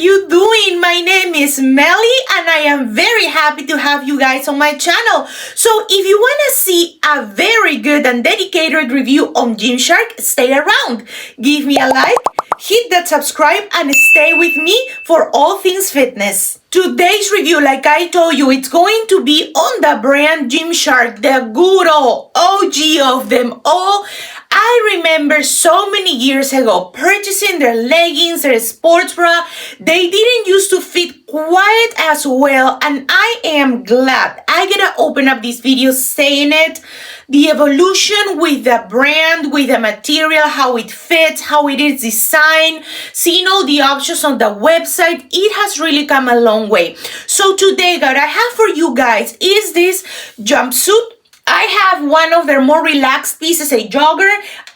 you doing? My name is Mellie and I am very happy to have you guys on my channel. So if you want to see a very good and dedicated review on Gymshark, stay around. Give me a like, hit that subscribe and stay with me for all things fitness. Today's review, like I told you, it's going to be on the brand Gymshark, the good old OG of them all. I remember so many years ago purchasing their leggings, their sports bra. They didn't used to fit quite as well, and I am glad I get to open up this video saying it. The evolution with the brand, with the material, how it fits, how it is designed, seeing all the options on the website, it has really come a long way. So today, what I have for you guys is this jumpsuit. I have one of their more relaxed pieces, a jogger.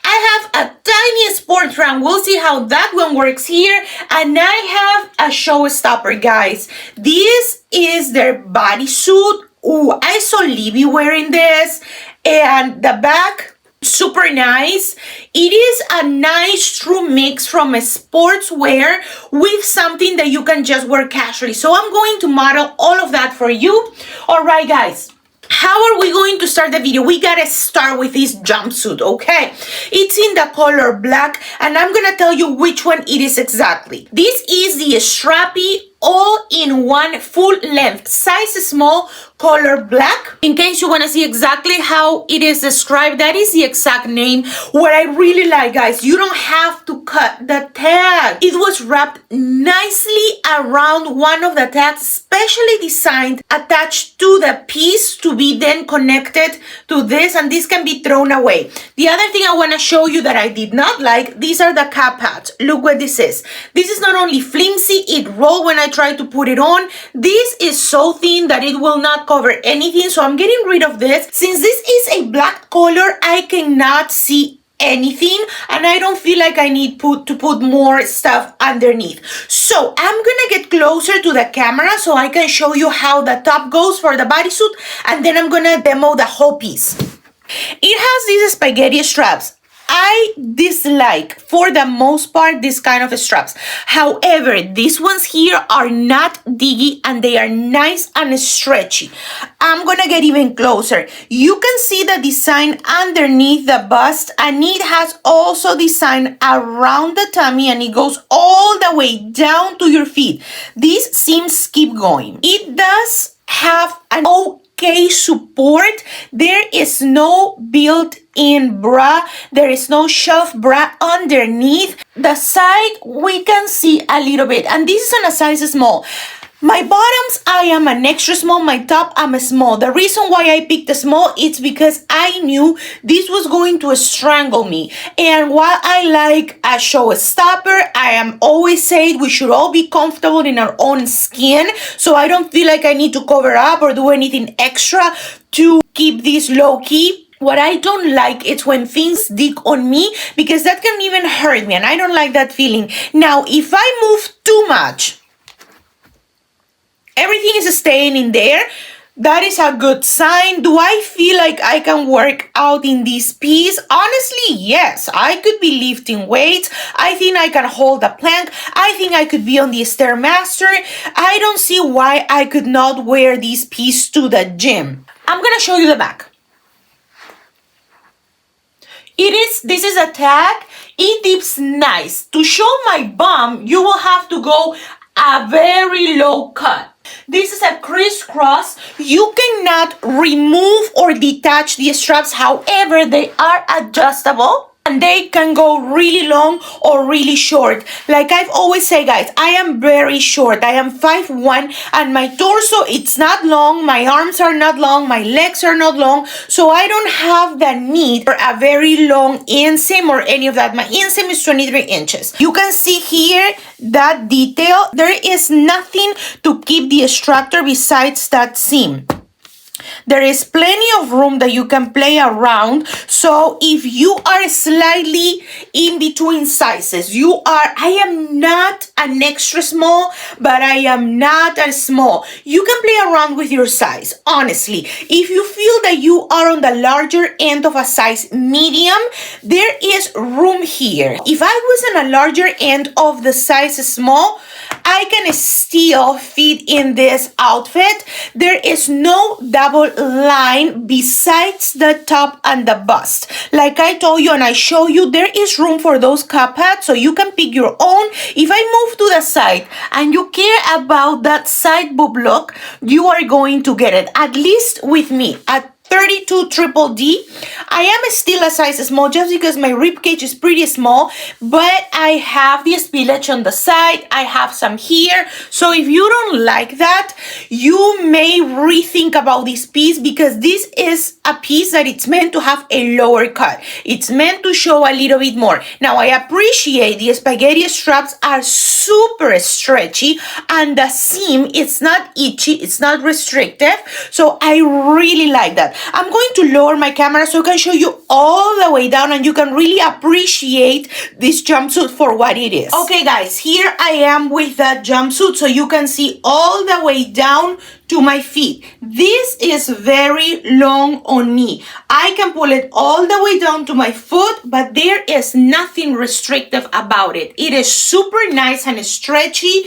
I have a tiny sports bra. We'll see how that one works here. And I have a showstopper, guys. This is their bodysuit. Ooh, I saw Libby wearing this. And the back, super nice. It is a nice true mix from a sportswear with something that you can just wear casually. So I'm going to model all of that for you. All right, guys. How are we going to start the video? We gotta start with this jumpsuit, okay? It's in the color black, and I'm gonna tell you which one it is exactly. This is the Strappy All-in-One full length, size small, color black. In case you want to see exactly how it is described, that is the exact name. What I really like, guys, you don't have to cut the tag. It was wrapped nicely around one of the tags, specially designed, attached to the piece to be then connected to this, and this can be thrown away. The other thing I want to show you that I did not like, these are the cap pads. Look what this is. This is not only flimsy, it rolled when I tried to put it on. This is so thin that it will not cover anything, so I'm getting rid of this. Since this is a black color, I cannot see anything, and I don't feel like I need to put more stuff underneath. So I'm gonna get closer to the camera so I can show you how the top goes for the bodysuit, and then I'm gonna demo the whole piece. It has these spaghetti straps. I dislike, for the most part, this kind of straps. However, these ones here are not diggy and they are nice and stretchy. I'm gonna get even closer. You can see the design underneath the bust, and it has also design around the tummy, and it goes all the way down to your feet. These seams keep going. It does have an okay support. There is no built-in bra. There is no shelf bra underneath. The side we can see a little bit, and this is in a size small. My bottoms, I am an extra small. My top, I'm a small. The reason why I picked a small is because I knew this was going to strangle me. And while I like a showstopper, I am always saying we should all be comfortable in our own skin. So I don't feel like I need to cover up or do anything extra to keep this low key. What I don't like is when things dig on me, because that can even hurt me, and I don't like that feeling. Now, if I move too much, everything is staying in there. That is a good sign. Do I feel like I can work out in this piece? Honestly, yes. I could be lifting weights. I think I can hold a plank. I think I could be on the Stairmaster. I don't see why I could not wear this piece to the gym. I'm gonna show you the back. This is a tag. It dips nice. To show my bum, you will have to go a very low cut. This is a crisscross. You cannot remove or detach the straps. However, they are adjustable, and they can go really long or really short. Like I've always said, guys, I am very short. I am 5'1", and my torso, it's not long. My arms are not long. My legs are not long. So I don't have the need for a very long inseam or any of that. My inseam is 23 inches. You can see here that detail. There is nothing to keep the structure besides that seam. There is plenty of room that you can play around. So if you are slightly in between sizes, I am not an extra small, but I am not a small. You can play around with your size, honestly. If you feel that you are on the larger end of a size medium, there is room here. If I was on a larger end of the size small, I can still fit in this outfit. There is no double line besides the top and the bust. Like I told you and I show you, there is room for those cup hats, so you can pick your own. If I move to the side and you care about that side boob look, you are going to get it, at least with me. At 32 triple D. I am still a size small just because my rib cage is pretty small, but I have the spillage on the side. I have some here. So if you don't like that, you may rethink about this piece, because this is a piece that it's meant to have a lower cut. It's meant to show a little bit more. Now I appreciate the spaghetti straps are super stretchy and the seam, it's not itchy, it's not restrictive. So I really like that. I'm going to lower my camera so I can show you all the way down and you can really appreciate this jumpsuit for what it is. Okay guys, here I am with that jumpsuit so you can see all the way down to my feet. This is very long on me. I can pull it all the way down to my foot, but there is nothing restrictive about it. It is super nice and stretchy.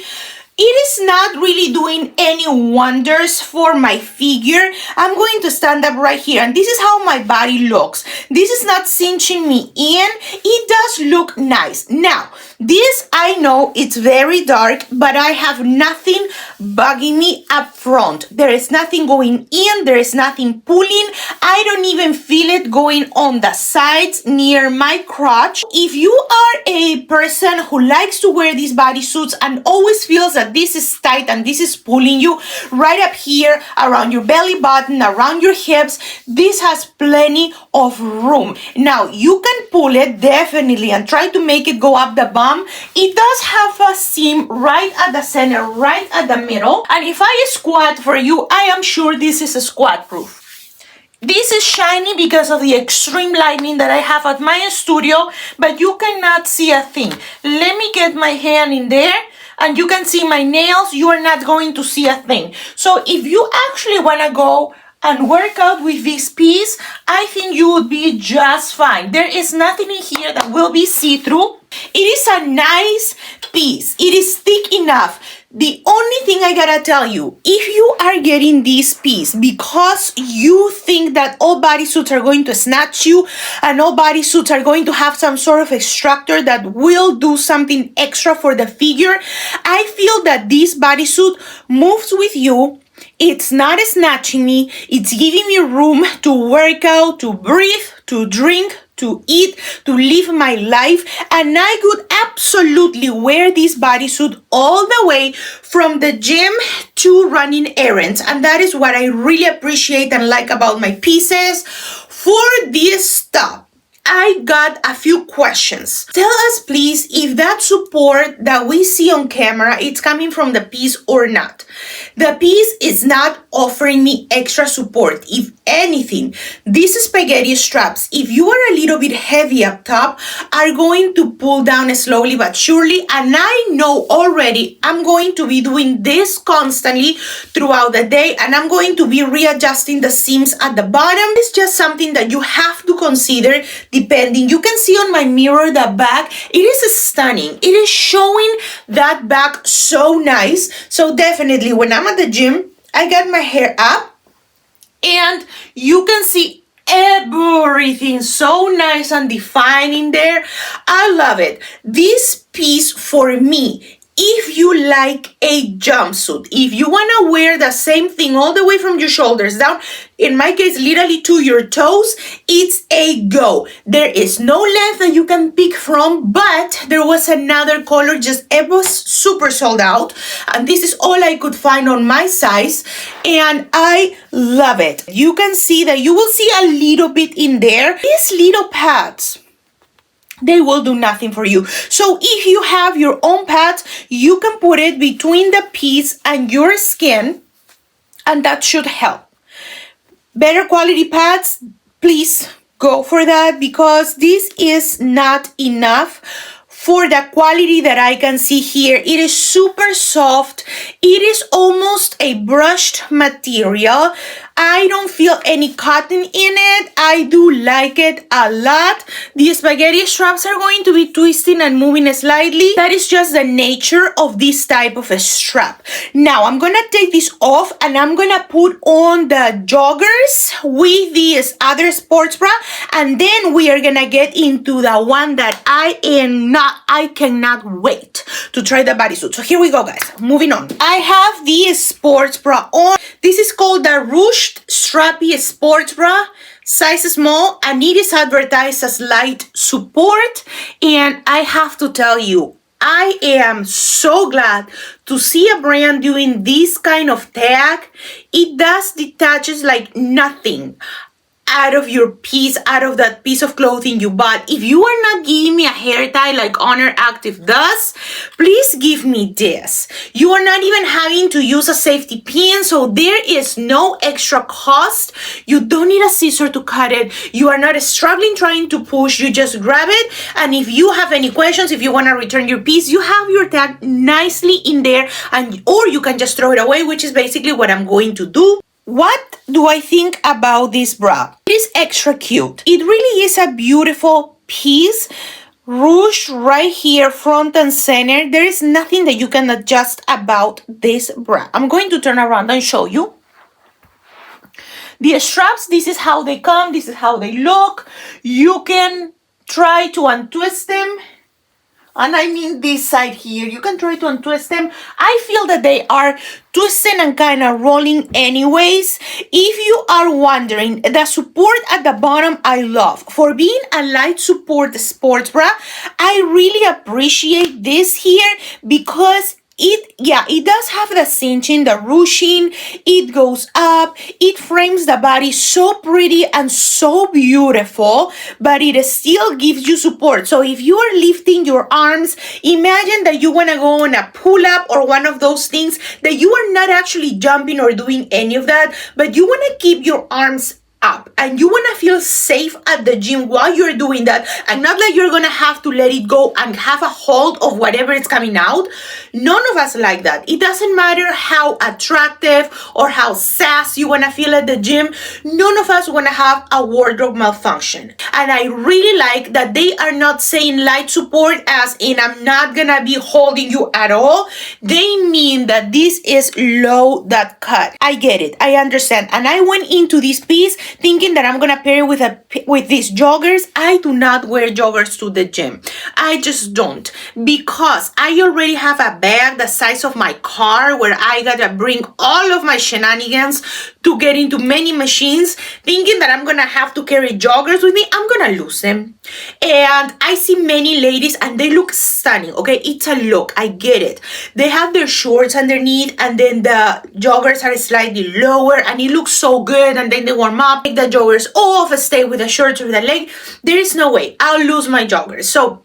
It is not really doing any wonders for my figure. I'm going to stand up right here, and this is how my body looks. This is not cinching me in. It does look nice. Now, this, I know it's very dark, but I have nothing bugging me up front. There is nothing going in. There is nothing pulling. I don't even feel it going on the sides near my crotch. If you are a person who likes to wear these bodysuits and always feels that this is tight and this is pulling you right up here around your belly button, around your hips, this has plenty of room. Now, you can pull it definitely and try to make it go up the bum. It does have a seam right at the center, right at the middle. And if I squat for you, I am sure this is squat proof. This is shiny because of the extreme lighting that I have at my studio, but you cannot see a thing. Let me get my hand in there and you can see my nails. You are not going to see a thing. So if you actually want to go and work out with this piece, I think you would be just fine. There is nothing in here that will be see-through. It is a nice piece. It is thick enough. The only thing I gotta tell you, if you are getting this piece because you think that all bodysuits are going to snatch you and all bodysuits are going to have some sort of extractor that will do something extra for the figure, I feel that this bodysuit moves with you. It's not snatching me. It's giving me room to work out, to breathe, to drink, to eat, to live my life. And I could absolutely wear this bodysuit all the way from the gym to running errands. And that is what I really appreciate and like about my pieces. For this top, I got a few questions. Tell us please if that support that we see on camera, it's coming from the piece or not. The piece is not offering me extra support. If anything, these spaghetti straps, if you are a little bit heavy up top, are going to pull down slowly but surely. And I know already I'm going to be doing this constantly throughout the day, and I'm going to be readjusting the seams at the bottom. It's just something that you have to consider depending. You can see on my mirror the back. It is stunning. It is showing that back so nice. So definitely when I'm at the gym, I got my hair up and you can see everything so nice and defined in there. I love it. This piece for me, if you like a jumpsuit, if you want to wear the same thing all the way from your shoulders down, in my case, literally to your toes, it's a go. There is no length that you can pick from, but there was another color, just it was super sold out. And this is all I could find on my size. And I love it. You can see that you will see a little bit in there. These little pads, they will do nothing for you. So if you have your own pads, you can put it between the piece and your skin, and that should help. better quality pads, please go for that, because this is not enough for the quality that I can see here. It is super soft. It is almost a brushed material. I don't feel any cotton in it. I do like it a lot. The spaghetti straps are going to be twisting and moving slightly. That is just the nature of this type of a strap. Now I'm gonna take this off and I'm gonna put on the joggers with this other sports bra, and then we are gonna get into the one that I cannot wait to try the bodysuit. So here we go, guys. Moving on. I have this sports bra on. This is called the Ruched Strappy Sports Bra, size small, and it is advertised as light support. And I have to tell you, I am so glad to see a brand doing this kind of tag. It does detaches like nothing out of your piece, out of that piece of clothing you bought. If you are not giving me a hair tie like Honor Active does, please give me this. You are not even having to use a safety pin, so there is no extra cost. You don't need a scissor to cut it. You are not struggling trying to push. You just grab it, and if you have any questions, if you want to return your piece, you have your tag nicely in there, or you can just throw it away, which is basically what I'm going to do. What do I think about this bra? It is extra cute. It really is a beautiful piece. Ruched right here, front and center. There is nothing that you can adjust about this bra. I'm going to turn around and show you. The straps, this is how they come. This is how they look. You can try to untwist them. And I mean this side here, you can try to untwist them. I feel that they are twisting and kind of rolling anyways. If you are wondering, the support at the bottom I love. For being a light support sports bra, I really appreciate this here, because it does have the cinching, the ruching. It goes up. It frames the body so pretty and so beautiful, but it still gives you support. So if you are lifting your arms, imagine that you want to go on a pull-up or one of those things that you are not actually jumping or doing any of that, but you want to keep your arms up and you want to feel safe at the gym while you're doing that, and not like you're gonna have to let it go and have a hold of whatever is coming out. None of us like that. It doesn't matter how attractive or how sass you want to feel at the gym. None of us want to have a wardrobe malfunction. And I really like that they are not saying light support as in I'm not gonna be holding you at all. They mean that this is low that cut. I get it. I understand. And I went into this piece thinking that I'm gonna pair it with these joggers. I do not wear joggers to the gym. I just don't, because I already have a bag the size of my car where I gotta bring all of my shenanigans to get into many machines. Thinking that I'm gonna have to carry joggers with me, I'm gonna lose them. And I see many ladies and they look stunning. Okay, it's a look, I get it. They have their shorts underneath and then the joggers are slightly lower and it looks so good, and then they warm up, take the joggers off, stay with the shorts with the leg. There is no way I'll lose my joggers. So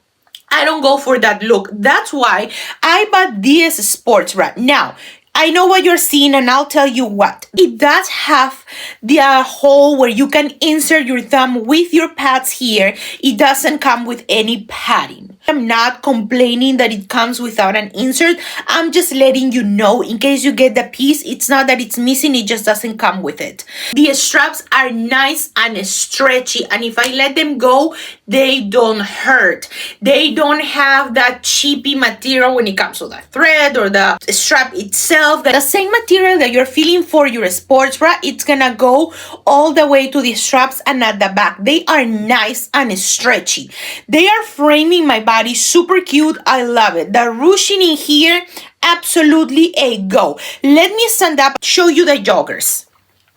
I don't go for that look. That's why I bought this sports bra. Now, I know what you're seeing, and I'll tell you what. It does have the hole where you can insert your thumb with your pads here. It doesn't come with any padding. I'm not complaining that it comes without an insert. I'm just letting you know in case you get the piece. It's not that it's missing, it just doesn't come with it. The straps are nice and stretchy, and if I let them go, they don't hurt. They don't have that cheapy material when it comes to the thread or the strap itself. The same material that you're feeling for your sports bra, it's gonna go all the way to the straps and at the back. They are nice and stretchy. They are framing my body super cute. I love it. The ruching in here, absolutely a go. Let me stand up, show you the joggers.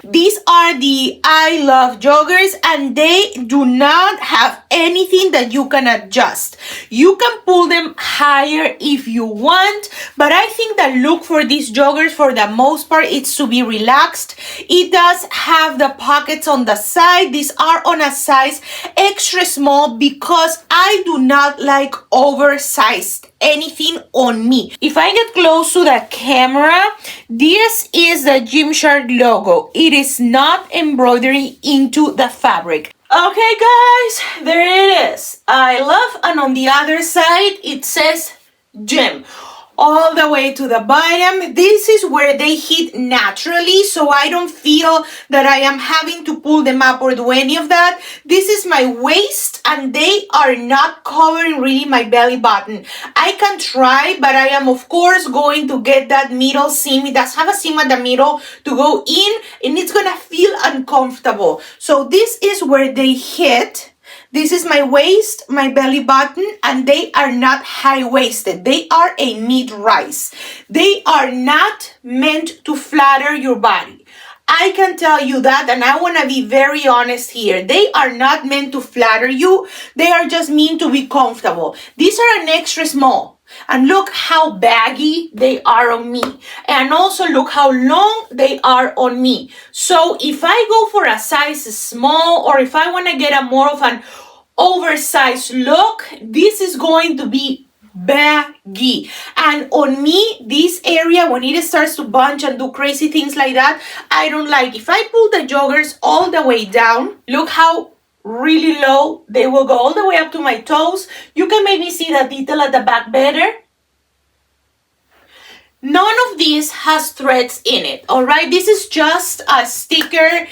These are the I Love joggers, and they do not have anything that you can adjust. You can pull them higher if you want, But I think the look for these joggers, for the most part, it's to be relaxed. It does have the pockets on the side. These are on a size extra small because I do not like oversized anything on me. If I get close to the camera, this is the Gymshark logo. It is not embroidery into the fabric. Okay guys, there it is. I love, and on the other side it says gym all the way to the bottom. This is where they hit naturally, so I don't feel that I am having to pull them up or do any of that. This is my waist, and they are not covering really my belly button. I can try, but I am of course going to get that middle seam. It does have a seam at the middle to go in, and it's gonna feel uncomfortable. So this is where they hit. This is my waist, my belly button, and they are not high-waisted. They are a mid-rise. They are not meant to flatter your body. I can tell you that, and I want to be very honest here. They are not meant to flatter you. They are just meant to be comfortable. These are an extra small. And look how baggy they are on me. And also look how long they are on me. So if I go for a size small, or if I want to get a more of an oversized look, this is going to be baggy. And on me, this area, when it starts to bunch and do crazy things like that, I don't like. If I pull the joggers all the way down, look how really low they will go, all the way up to my toes. You can maybe see the detail at the back better. None of this has threads in it, all right? This is just a sticker.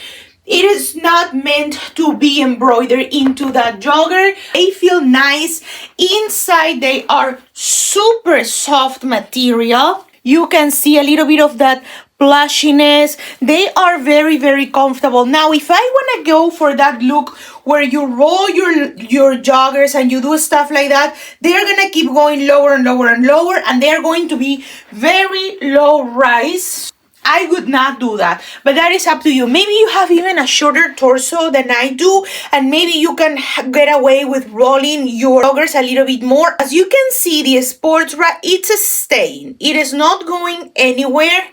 It is not meant to be embroidered into the jogger. They feel nice. Inside, they are super soft material. You can see a little bit of that plushiness. They are very, very comfortable. Now, if I want to go for that look where you roll your joggers and you do stuff like that, they're going to keep going lower and lower and lower, and they're going to be very low rise. I would not do that, but that is up to you. Maybe you have even a shorter torso than I do, and maybe you can get away with rolling your joggers a little bit more. As you can see, the sports bra, it's staying. It is not going anywhere.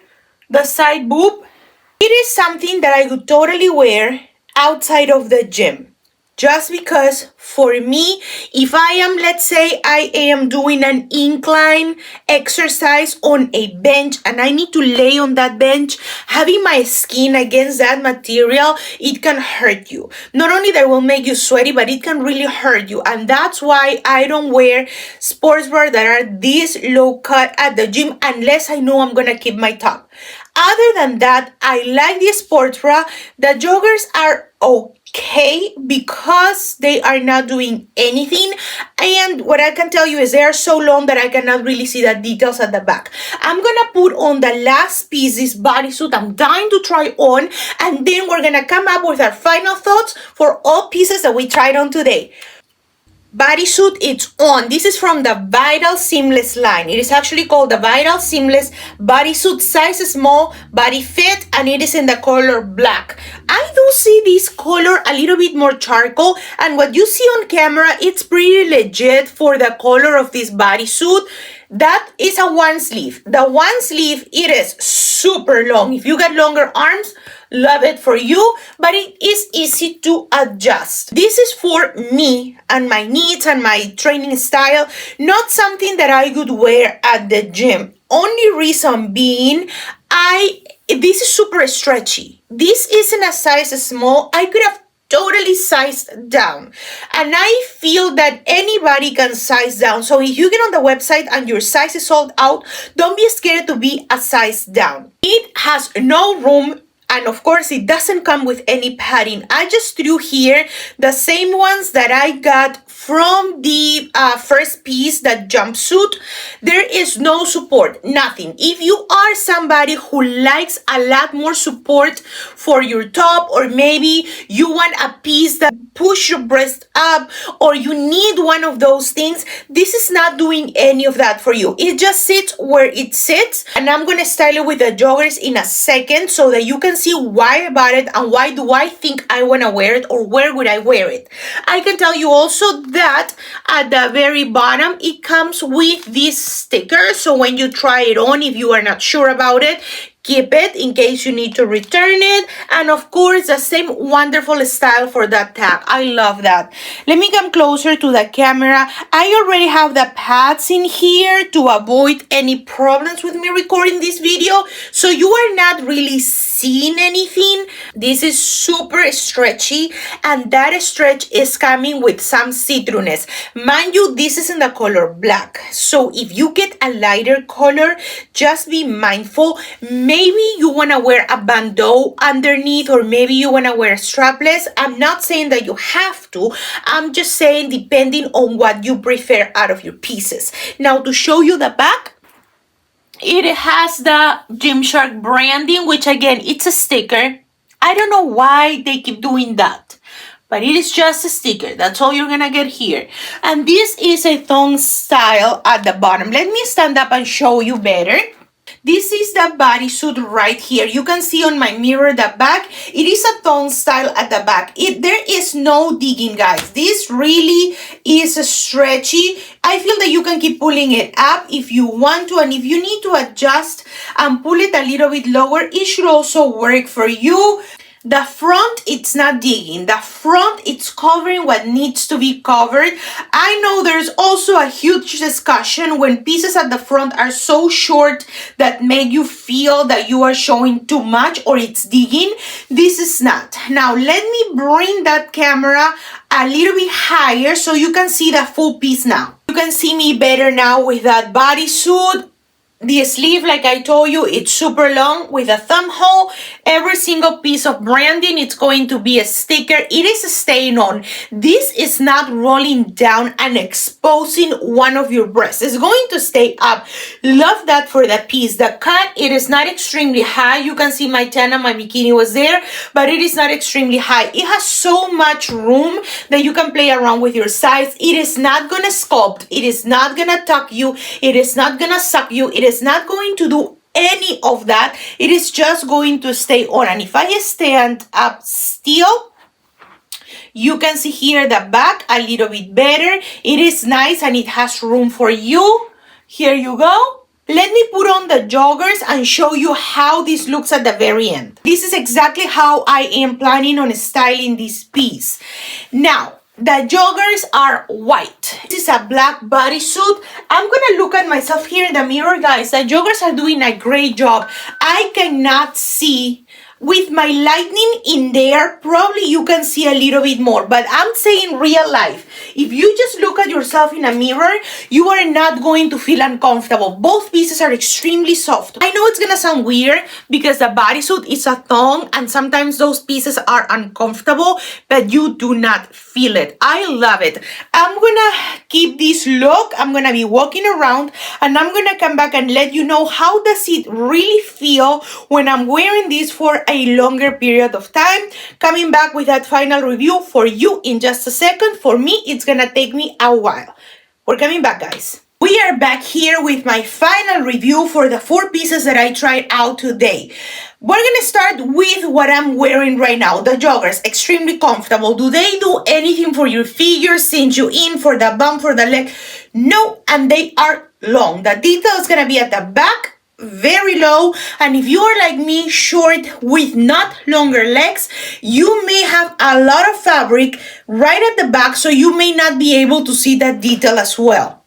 The side boob, it is something that I could totally wear outside of the gym. Just because for me, if I am, let's say I am doing an incline exercise on a bench and I need to lay on that bench, having my skin against that material, it can hurt you. Not only that will make you sweaty, but it can really hurt you. And that's why I don't wear sports bras that are this low cut at the gym unless I know I'm gonna keep my top. Other than that, I like the sports bra. The joggers are okay because they are not doing anything, and what I can tell you is they are so long that I cannot really see the details at the back. I'm gonna put on the last piece, this bodysuit. I'm dying to try on, and then we're gonna come up with our final thoughts for all pieces that we tried on today. Bodysuit, it's on. This is from the Vital Seamless line. It is actually called the Vital Seamless Bodysuit, size small, body fit, and it is in the color black. I do see this color a little bit more charcoal, and what you see on camera, it's pretty legit for the color of this bodysuit. That is a one sleeve. The one sleeve, it is super long. If you got longer arms, love it for you, but it is easy to adjust. This is for me and my needs and my training style, not something that I would wear at the gym. Only reason being, this is super stretchy. This isn't a size small. I could have totally sized down, and I feel that anybody can size down. So if you get on the website and your size is sold out, don't be scared to be a size down. It has no room, and of course it doesn't come with any padding. I just threw here the same ones that I got from the first piece, that jumpsuit. There is no support, nothing. If you are somebody who likes a lot more support for your top, or maybe you want a piece that push your breast up or you need one of those things, this is not doing any of that for you. It just sits where it sits, and I'm gonna style it with the joggers in a second so that you can see why I bought it and why do I think I wanna wear it, or where would I wear it. I can tell you also that at the very bottom it comes with this sticker, so when you try it on, if you are not sure about it, keep it in case you need to return it. And of course, the same wonderful style for that tag. I love that. Let me come closer to the camera. I already have the pads in here to avoid any problems with me recording this video, so you are not really seeing anything. This is super stretchy, and that stretch is coming with some citrunness. Mind you, this is in the color black, so if you get a lighter color, just be mindful. Maybe you want to wear a bandeau underneath, or maybe you want to wear strapless. I'm not saying that you have to. I'm just saying depending on what you prefer out of your pieces. Now, to show you the back, it has the Gymshark branding, which again, it's a sticker. I don't know why they keep doing that, but it is just a sticker. That's all you're gonna get here. And this is a thong style at the bottom. Let me stand up and show you better. This is the bodysuit right here. You can see on my mirror the back. It is a thong style at the back. There is no digging, guys. This really is stretchy. I feel that you can keep pulling it up if you want to, and if you need to adjust and pull it a little bit lower, it should also work for you. The front, it's not digging. The front, it's covering what needs to be covered. I know there's also a huge discussion when pieces at the front are so short that make you feel that you are showing too much or it's digging. This is not. Now, let me bring that camera a little bit higher so you can see the full piece now. You can see me better now with that bodysuit. The sleeve, like I told you, it's super long with a thumb hole. Every single piece of branding, it's going to be a sticker. It is staying on. This is not rolling down and exposing one of your breasts. It's going to stay up. Love that for the piece. The cut, it is not extremely high. You can see my tan and my bikini was there, but it is not extremely high. It has so much room that you can play around with your size. It is not gonna sculpt. It is not gonna tuck you. It is not gonna suck you. It is not going to do any of that. It is just going to stay on. And if I stand up still, you can see here the back a little bit better. It is nice and it has room for you. Here you go. Let me put on the joggers and show you how this looks at the very end. This is exactly how I am planning on styling this piece. Now, the joggers are white. This is a black bodysuit. I'm gonna look at myself here in the mirror, guys. The joggers are doing a great job. I cannot see. With my lightning in there, probably you can see a little bit more, but I'm saying real life. If you just look at yourself in a mirror, you are not going to feel uncomfortable. Both pieces are extremely soft. I know it's gonna sound weird because the bodysuit is a thong and sometimes those pieces are uncomfortable, but you do not feel it. I love it. I'm gonna keep this look. I'm gonna be walking around and I'm gonna come back and let you know how does it really feel when I'm wearing this for a longer period of time. Coming back with that final review for you in just a second. For me, it's gonna take me a while. We're coming back, guys. We are back here with my final review for the 4 pieces that I tried out today. We're gonna start with what I'm wearing right now, the joggers. Extremely comfortable. Do they do anything for your figure, cinch you in for the bump, for the leg? No, and they are long. The detail is gonna be at the back, very low, and if you are like me, short with not longer legs, you may have a lot of fabric right at the back, so you may not be able to see that detail as well.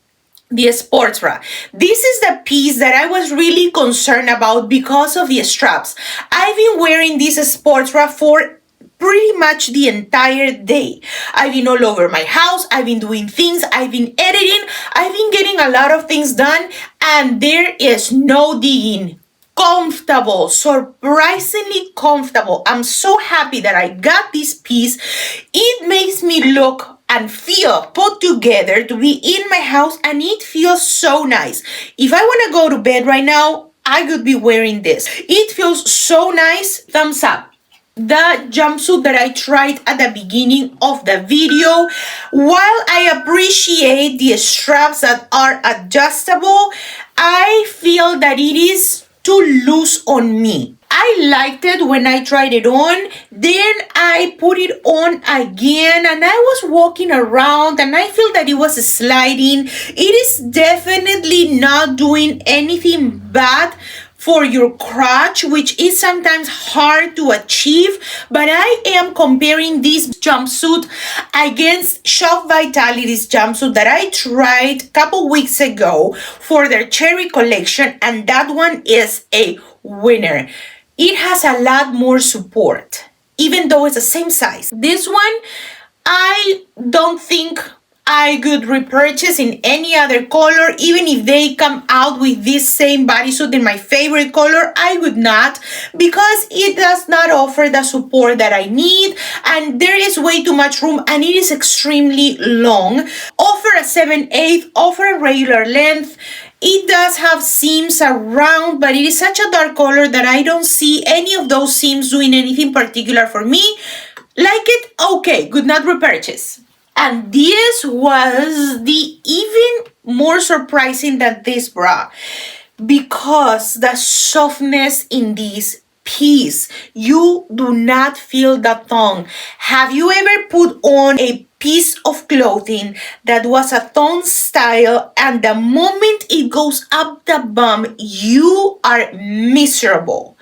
The sports bra. This is the piece that I was really concerned about because of the straps. I've been wearing this sports bra for pretty much the entire day. I've been all over my house. I've been doing things. I've been editing. I've been getting a lot of things done, and there is no digging. Comfortable, surprisingly comfortable. I'm so happy that I got this piece. It makes me look and feel put together to be in my house, and it feels so nice. If I want to go to bed right now, I could be wearing this. It feels so nice. Thumbs up. the jumpsuit that I tried at the beginning of the video. While I appreciate the straps that are adjustable, I feel that it is too loose on me. I liked it when I tried it on, then I put it on again and I was walking around and I feel that it was sliding. It is definitely not doing anything bad for your crotch, which is sometimes hard to achieve, but I am comparing this jumpsuit against Shop Vitality's jumpsuit that I tried a couple weeks ago for their cherry collection, and that one is a winner. It has a lot more support, even though it's the same size. This one, I don't think I could repurchase in any other color. Even if they come out with this same bodysuit in my favorite color, I would not, because it does not offer the support that I need, and there is way too much room and it is extremely long. Offer a 7/8, offer a regular length. It does have seams around, but it is such a dark color that I don't see any of those seams doing anything particular for me. Like it? Okay, could not repurchase. And this was the even more surprising than this bra, because the softness in this piece, you do not feel the thong. Have you ever put on a piece of clothing that was a thong style and the moment it goes up the bum, you are miserable?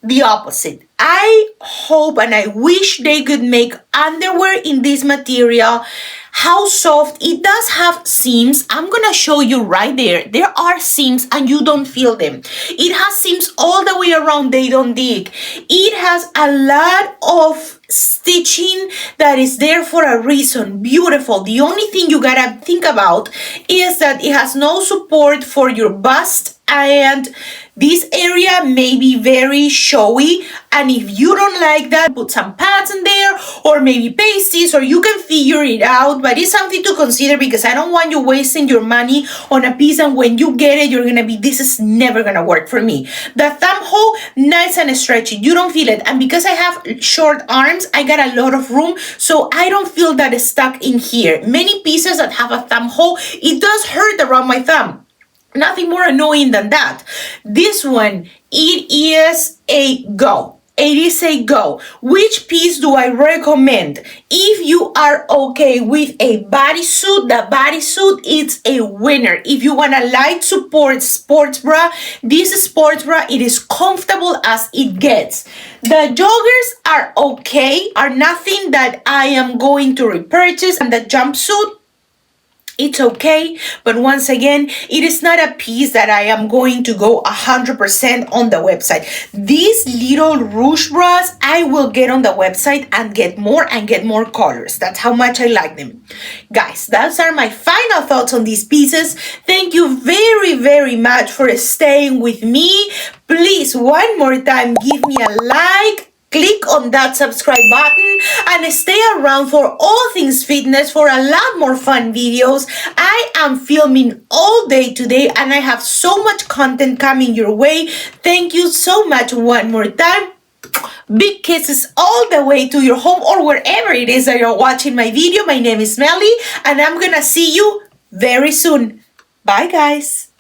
The opposite. I hope and I wish they could make underwear in this material. How soft. It does have seams. I'm gonna show you right there. There are seams and you don't feel them. It has seams all the way around. They don't dig. It has a lot of stitching that is there for a reason. Beautiful. The only thing you gotta think about is that it has no support for your bust, and this area may be very showy, and if you don't like that, put some pads in there or maybe pasties, or you can figure it out, but it's something to consider because I don't want you wasting your money on a piece and when you get it, you're gonna be, this is never gonna work for me. The thumb hole, nice and stretchy, you don't feel it, and because I have short arms, I got a lot of room, so I don't feel that it's stuck in here. Many pieces that have a thumb hole, it does hurt around my thumb. Nothing more annoying than that. This one, it is a go. It is a go. Which piece do I recommend? If you are okay with a bodysuit, the bodysuit is a winner. If you want a light support sports bra, this sports bra, it is comfortable as it gets. The joggers are okay, are nothing that I am going to repurchase, and the jumpsuit, it's okay, but once again, it is not a piece that I am going to go 100% on the website. These little ruched bras, I will get on the website and get more colors. That's how much I like them. Guys, those are my final thoughts on these pieces. Thank you very, very much for staying with me. Please, one more time, give me a like. Click on that subscribe button and stay around for all things fitness, for a lot more fun videos. I am filming all day today and I have so much content coming your way. Thank you so much one more time. Big kisses all the way to your home or wherever it is that you're watching my video. My name is Mellie and I'm gonna see you very soon. Bye guys.